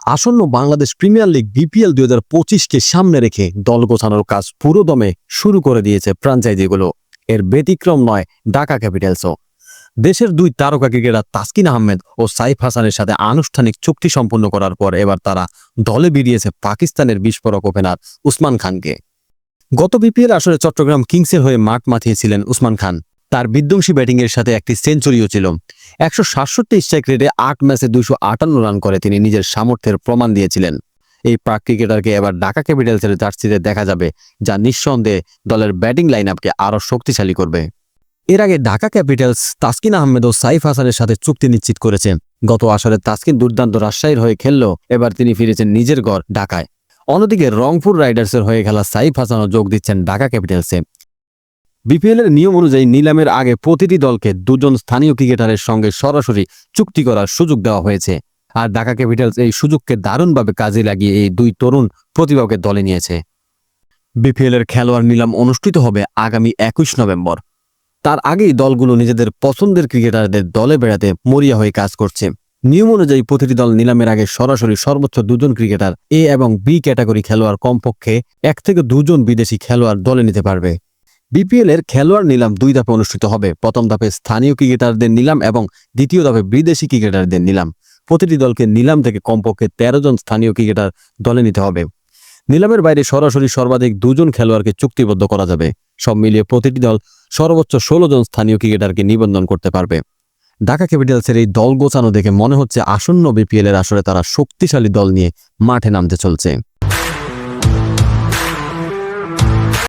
আসন্ন Bangladesh premier league BPL 2025কে সামনে রেখে দল গোছানোর কাজ পুরোদমে শুরু করে দিয়েছে ফ্র্যাঞ্চাইজিগুলো। এর ব্যতিক্রম নয় ঢাকা ক্যাপিটালসও। দেশের দুই তারকা ক্রিকেটার তাসকিন আহমেদ ও সাইফ হাসানের সাথে আনুষ্ঠানিক চুক্তি সম্পন্ন করার পর এবার তারা দলে ভিড়িয়েছে পাকিস্তানের বিস্ফোরক ওপেনার উসমান খানকে। গত বিপিএল আসরে চট্টগ্রাম কিংসের হয়ে মাঠ মাতিয়েছিলেন উসমান খান। তার বিধ্বংসী ব্যাটিংয়ের সাথে একটি সেঞ্চুরিও ছিল। 167 স্ট্রাইক রেটে 8 ম্যাচে 258 রান করে তিনি নিজের সামর্থ্যের প্রমাণ দিয়েছিলেন। এই প্রাক ক্রিকেটারকে এবার ঢাকা ক্যাপিটালসের জার্সিতে দেখা যাবে, যা নিঃসন্দেহে দলের ব্যাটিং লাইন আপকে আরও শক্তিশালী করবে। এর আগে ঢাকা ক্যাপিটালস তাসকিন আহমেদ ও সাইফ হাসানের সাথে চুক্তি নিশ্চিত করেছে। গত আসরে তাসকিন দুর্দান্ত রাজশাহীর হয়ে খেললেও এবার তিনি ফিরেছেন নিজের গড় ঢাকায়। অন্যদিকে রংপুর রাইডার্সের হয়ে খেলা সাইফ হাসানও যোগ দিচ্ছেন ঢাকা ক্যাপিটালসে। বিপিএলের নিয়ম অনুযায়ী নিলামের আগে প্রতিটি দলকে দুজন স্থানীয় ক্রিকেটারের সঙ্গে সরাসরি চুক্তি করার সুযোগ দেওয়া হয়েছে। আর ঢাকা ক্যাপিটালস এই সুযোগকে দারুণভাবে কাজে লাগিয়ে এই দুই তরুণ প্রতিভাকে দলে নিয়েছে। বিপিএলের খেলোয়াড় নিলাম অনুষ্ঠিত হবে আগামী 21 নভেম্বর। তার আগেই দলগুলো নিজেদের পছন্দের ক্রিকেটারদের দলে বেড়াতে মরিয়া হয়ে কাজ করছে। নিয়ম অনুযায়ী প্রতিটি দল নিলামের আগে সরাসরি সর্বোচ্চ 2 জন ক্রিকেটার এ এবং বি ক্যাটাগরি খেলোয়াড় কমপক্ষে 1 থেকে 2 জন বিদেশি খেলোয়াড় দলে নিতে পারবে। বিপিএল এর খেলোয়াড় নিলাম 2 ধাপে অনুষ্ঠিত হবে। প্রথম ধাপে স্থানীয় ক্রিকেটারদের নিলাম এবং দ্বিতীয় ধাপে বিদেশি ক্রিকেটারদের নিলাম। প্রতিটি দলকে নিলাম থেকে কমপক্ষে 13 জন স্থানীয় ক্রিকেটার দলে নিতে হবে। নিলামের বাইরে সরাসরি সর্বাধিক 2 জন খেলোয়াড়কে চুক্তিবদ্ধ করা যাবে। সব মিলিয়ে প্রতিটি দল সর্বোচ্চ 16 জন স্থানীয় ক্রিকেটারকে নিবন্ধন করতে পারবে। ঢাকা ক্যাপিটালসের এই দল গোছানো দেখে মনে হচ্ছে আসন্ন বিপিএল এর আসরে তারা শক্তিশালী দল নিয়ে মাঠে নামতে চলছে।